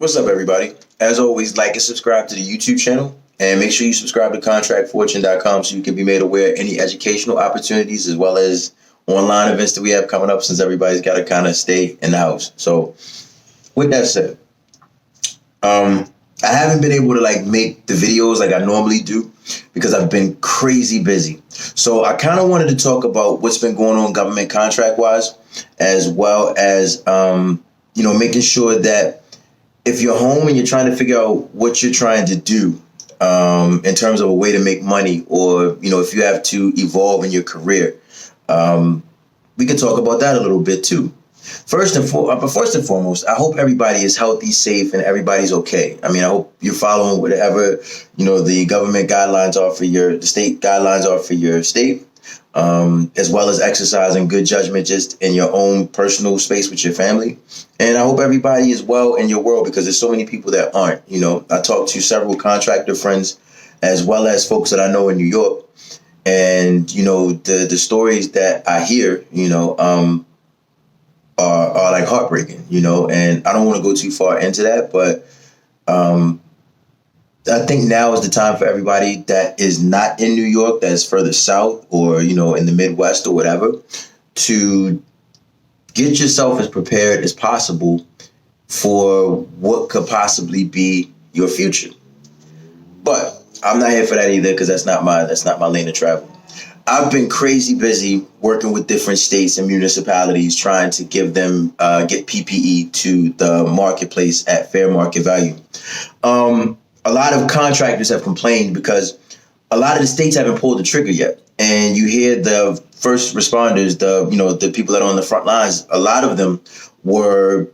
What's up, everybody? As always, like and subscribe to the YouTube channel, and make sure you subscribe to contractfortune.com so you can be made aware of any educational opportunities as well as online events that we have coming up, since everybody's got to kind of stay in the house. So, with that said, I haven't been able to make the videos like I normally do because I've been crazy busy. So I kind of wanted to talk about what's been going on government contract wise, as well as making sure that if you're home and you're trying to figure out what you're trying to do in terms of a way to make money, or if you have to evolve in your career, we can talk about that a little bit too. First and foremost, I hope everybody is healthy, safe, and everybody's okay. I mean, I hope you're following whatever the government guidelines are for the state guidelines are for your state, as well as exercising good judgment just in your own personal space with your family. And I hope everybody is well in your world, because there's so many people that aren't. I talked to several contractor friends as well as folks that I know in New York, and the stories that I hear, are like heartbreaking, and I don't want to go too far into that, but I think now is the time for everybody that is not in New York, that's further south, or in the Midwest or whatever, to get yourself as prepared as possible for what could possibly be your future. But I'm not here for that either, because that's not my lane of travel. I've been crazy busy working with different states and municipalities, trying to give them get PPE to the marketplace at fair market value. A lot of contractors have complained because a lot of the states haven't pulled the trigger yet. And you hear the first responders, the people that are on the front lines, a lot of them were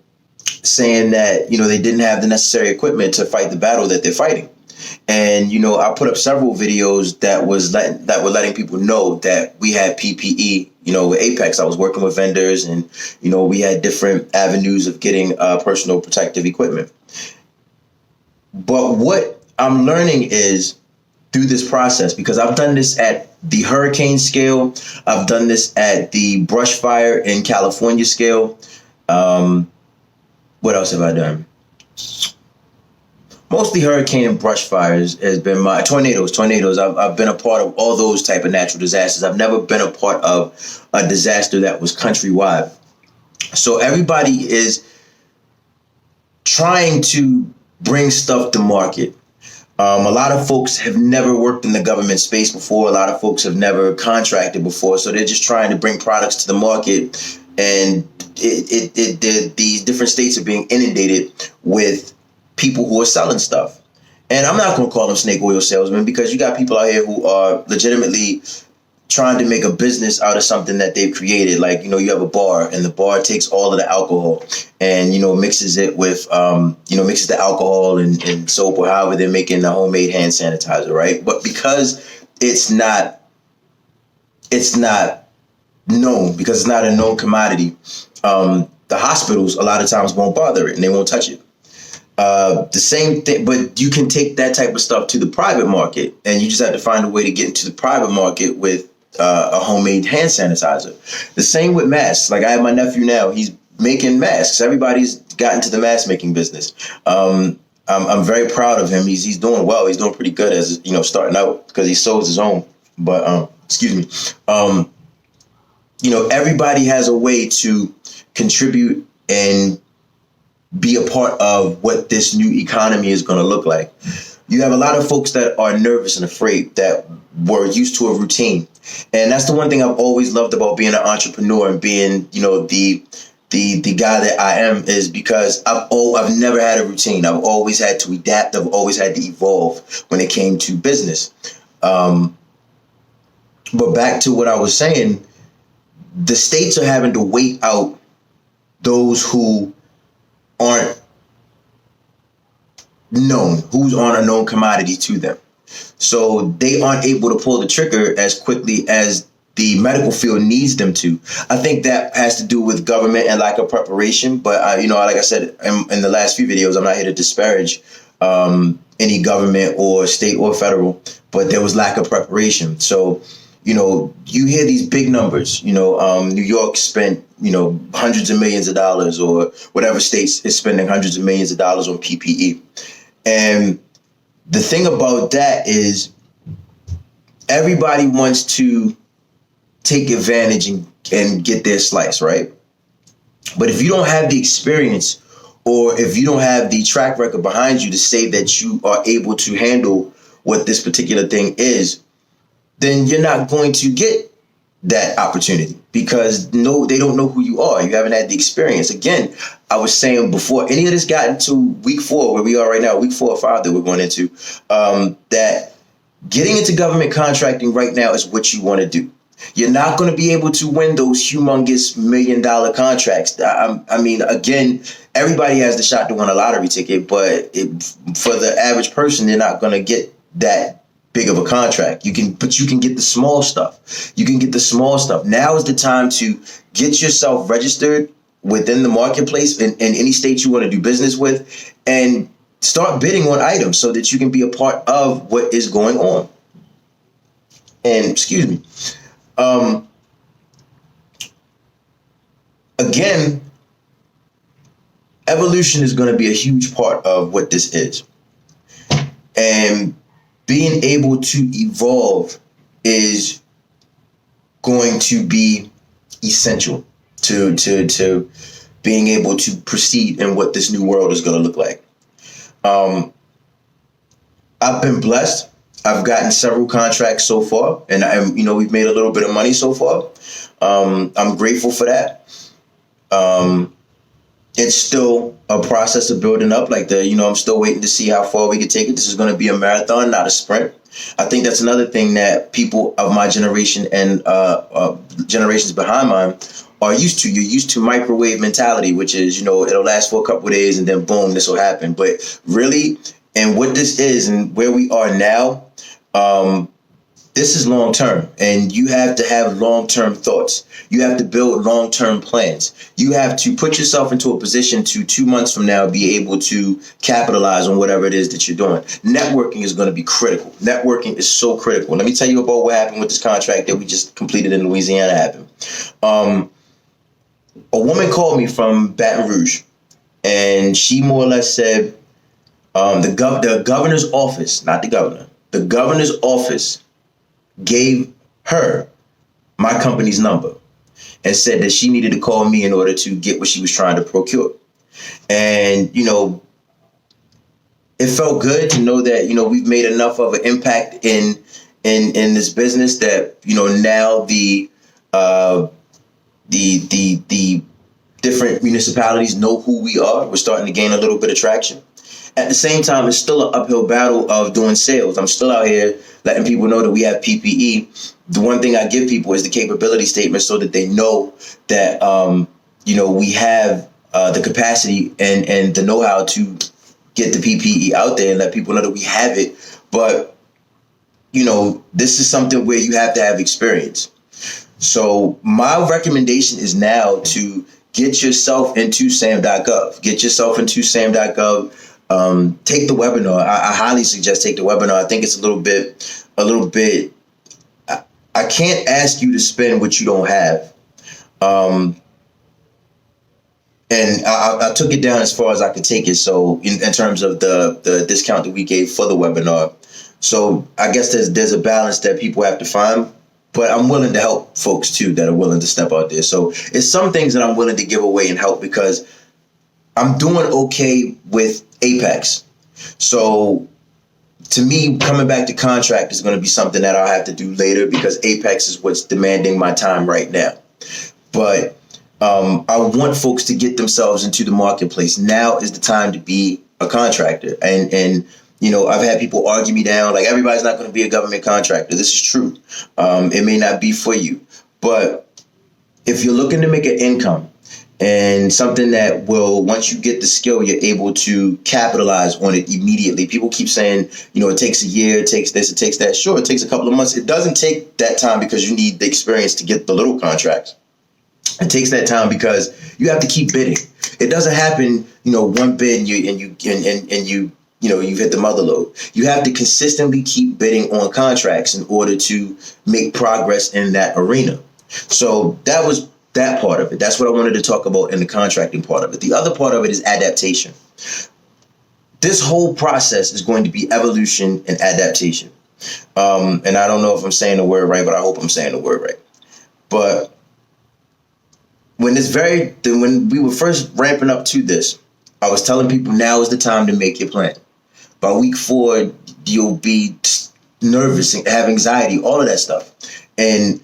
saying that, they didn't have the necessary equipment to fight the battle that they're fighting. And, I put up several videos that were letting people know that we had PPE, with Apex. I was working with vendors, and, we had different avenues of getting personal protective equipment. But what I'm learning is, through this process, because I've done this at the hurricane scale, I've done this at the brush fire in California scale. What else have I done? Mostly hurricane and brush fires has been my tornadoes. I've been a part of all those type of natural disasters. I've never been a part of a disaster that was countrywide. So everybody is trying to bring stuff to market. A lot of folks have never worked in the government space before. A lot of folks have never contracted before. So they're just trying to bring products to the market. And these different states are being inundated with people who are selling stuff. And I'm not going to call them snake oil salesmen, because you got people out here who are legitimately trying to make a business out of something that they've created. Like, you have a bar, and the bar takes all of the alcohol and, mixes it with, mixes the alcohol and soap, or however they're making the homemade hand sanitizer, right? But because it's not known, because it's not a known commodity, the hospitals a lot of times won't bother it, and they won't touch it. The same thing, but you can take that type of stuff to the private market, and you just have to find a way to get into the private market with a homemade hand sanitizer. The same with masks. Like, I have my nephew now; he's making masks. Everybody's got into the mask making business. I'm very proud of him. He's doing well. He's doing pretty good as starting out, because he sews his own. But everybody has a way to contribute and be a part of what this new economy is going to look like. You have a lot of folks that are nervous and afraid, that were used to a routine. And that's the one thing I've always loved about being an entrepreneur and being, the guy that I am, is because I've never had a routine. I've always had to adapt. I've always had to evolve when it came to business. But back to what I was saying, the states are having to wait out those who aren't known, who's on a known commodity to them. So they aren't able to pull the trigger as quickly as the medical field needs them to. I think that has to do with government and lack of preparation. But, like I said in the last few videos, I'm not here to disparage any government or state or federal, but there was lack of preparation. So, You hear these big numbers. New York spent, hundreds of millions of dollars, or whatever states is spending hundreds of millions of dollars on PPE. And the thing about that is everybody wants to take advantage and get their slice, right? But if you don't have the experience, or if you don't have the track record behind you to say that you are able to handle what this particular thing is, then you're not going to get that opportunity, because they don't know who you are. You haven't had the experience. Again, I was saying before any of this got into week 4, where we are right now, week 4 or 5 that we're going into, that getting into government contracting right now is what you want to do. You're not going to be able to win those humongous $1 million contracts. I mean, again, everybody has the shot to win a lottery ticket, but for the average person, they're not going to get that big of a contract. But you can get the small stuff. You can get the small stuff. Now is the time to get yourself registered within the marketplace in any state you want to do business with, and start bidding on items so that you can be a part of what is going on. And excuse me. Again, evolution is going to be a huge part of what this is. And being able to evolve is going to be essential to being able to proceed in what this new world is going to look like. I've been blessed. I've gotten several contracts so far, and we've made a little bit of money so far. I'm grateful for that. It's still a process of building up. I'm still waiting to see how far we can take it. This is going to be a marathon, not a sprint. I think that's another thing that people of my generation and generations behind mine are used to. You're used to microwave mentality, which is, it'll last for a couple of days and then boom, this will happen. But really, and what this is and where we are now, this is long term, and you have to have long term thoughts. You have to build long term plans. You have to put yourself into a position to 2 months from now be able to capitalize on whatever it is that you're doing. Networking is going to be critical. Networking is so critical. Let me tell you about what happened with this contract that we just completed in Louisiana. Happened. A woman called me from Baton Rouge, and she more or less said the governor's office, not the governor, the governor's office gave her my company's number and said that she needed to call me in order to get what she was trying to procure. And, it felt good to know that, we've made enough of an impact in this business that, now the different municipalities know who we are. We're starting to gain a little bit of traction. At the same time, it's still an uphill battle of doing sales. I'm still out here letting people know that we have PPE. The one thing I give people is the capability statement so that they know that, we have the capacity and the know-how to get the PPE out there and let people know that we have it. But, this is something where you have to have experience. So my recommendation is now to get yourself into SAM.gov. Get yourself into SAM.gov. Take the webinar. I highly suggest take the webinar. I think it's a little bit. I can't ask you to spend what you don't have. And I took it down as far as I could take it. So in terms of the discount that we gave for the webinar. So I guess there's a balance that people have to find. But I'm willing to help folks too that are willing to step out there. So it's some things that I'm willing to give away and help because I'm doing okay with Apex. So to me, coming back to contract is going to be something that I'll have to do later because Apex is what's demanding my time right now. But I want folks to get themselves into the marketplace. Now is the time to be a contractor. And I've had people argue me down, like everybody's not going to be a government contractor. This is true. It may not be for you. But if you're looking to make an income, and something that will, once you get the skill, you're able to capitalize on it immediately. People keep saying, it takes a year, it takes this, it takes that. Sure, it takes a couple of months. It doesn't take that time because you need the experience to get the little contracts. It takes that time because you have to keep bidding. It doesn't happen, one bid and you you've hit the mother load. You have to consistently keep bidding on contracts in order to make progress in that arena. So that was that part of it. That's what I wanted to talk about in the contracting part of it. The other part of it is adaptation. This whole process is going to be evolution and adaptation. And I don't know if I'm saying the word right, but I hope I'm saying the word right. But when we were first ramping up to this, I was telling people now is the time to make your plan. By week 4, you'll be nervous and have anxiety, all of that stuff. And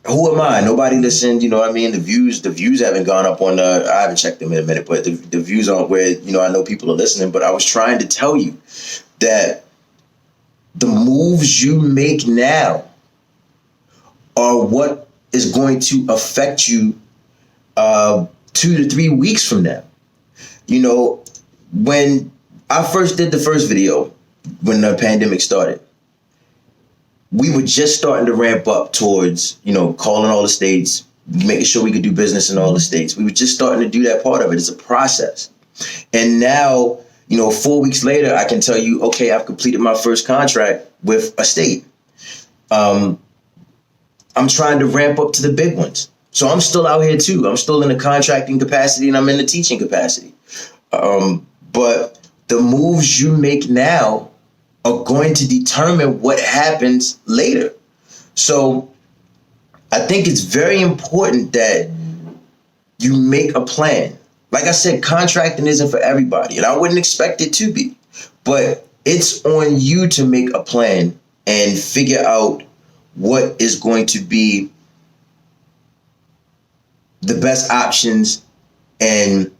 who am I? Nobody listened. The views haven't gone up on I haven't checked them in a minute, but the views aren't where, I know people are listening. But I was trying to tell you that the moves you make now are what is going to affect you 2 to 3 weeks from now. When I first did the first video, when the pandemic started, we were just starting to ramp up towards, calling all the states, making sure we could do business in all the states. We were just starting to do that part of it. It's a process. And now, 4 weeks later, I can tell you, okay, I've completed my first contract with a state. I'm trying to ramp up to the big ones. So I'm still out here too. I'm still in the contracting capacity and I'm in the teaching capacity. But the moves you make now are going to determine what happens later. So I think it's very important that you make a plan. Like I said, contracting isn't for everybody, and I wouldn't expect it to be. But it's on you to make a plan and figure out what is going to be the best options and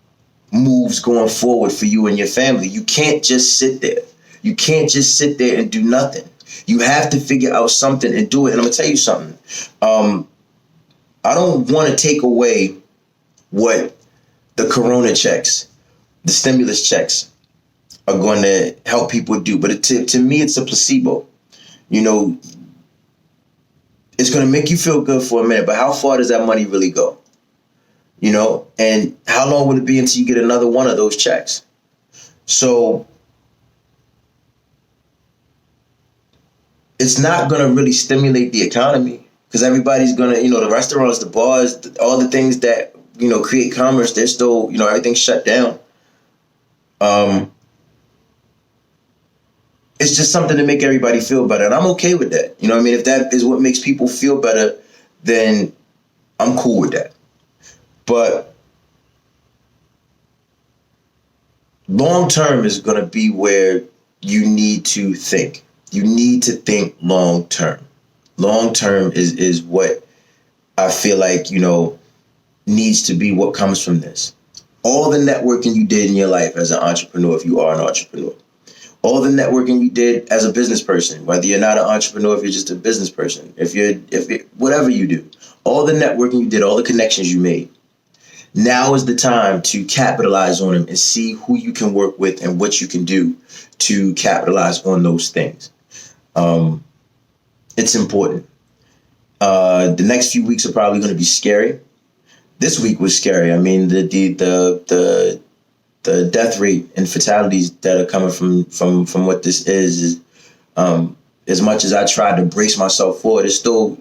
moves going forward for you and your family. You can't just sit there. You can't just sit there and do nothing. You have to figure out something and do it. And I'm going to tell you something. I don't want to take away what the corona checks, the stimulus checks are going to help people do. But to me, it's a placebo. It's going to make you feel good for a minute. But how far does that money really go? And how long will it be until you get another one of those checks? So it's not going to really stimulate the economy because everybody's going to, the restaurants, the bars, all the things that, create commerce, they're still, everything's shut down. It's just something to make everybody feel better. And I'm okay with that. If that is what makes people feel better, then I'm cool with that. But long term is going to be where you need to think. You need to think long term. Long term is what I feel like, needs to be what comes from this. All the networking you did in your life as an entrepreneur, if you are an entrepreneur, all the networking you did as a business person, whether you're not an entrepreneur, if you're just a business person, if whatever you do, all the networking you did, all the connections you made. Now is the time to capitalize on them and see who you can work with and what you can do to capitalize on those things. It's important. The next few weeks are probably going to be scary. This week was scary. I mean, the death rate and fatalities that are coming from what this is as much as I tried to brace myself for it, it's still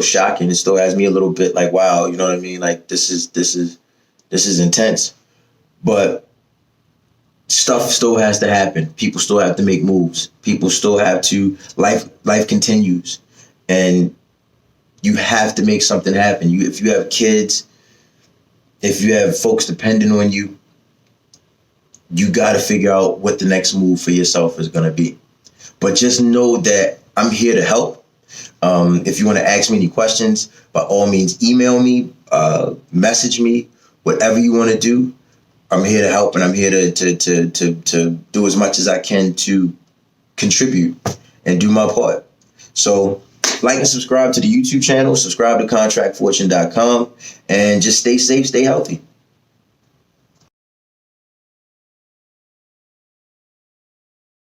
shocking. It still has me a little bit like, wow, you know what I mean? Like this is intense. But stuff still has to happen. People still have to make moves. People still have to life continues. And you have to make something happen. If you have kids, if you have folks depending on you, you got to figure out what the next move for yourself is going to be. But just know that I'm here to help. If you want to ask me any questions, by all means, email me, message me, whatever you want to do. I'm here to help, and I'm here to do as much as I can to contribute and do my part. So like and subscribe to the YouTube channel, subscribe to contractfortune.com, and just stay safe, stay healthy.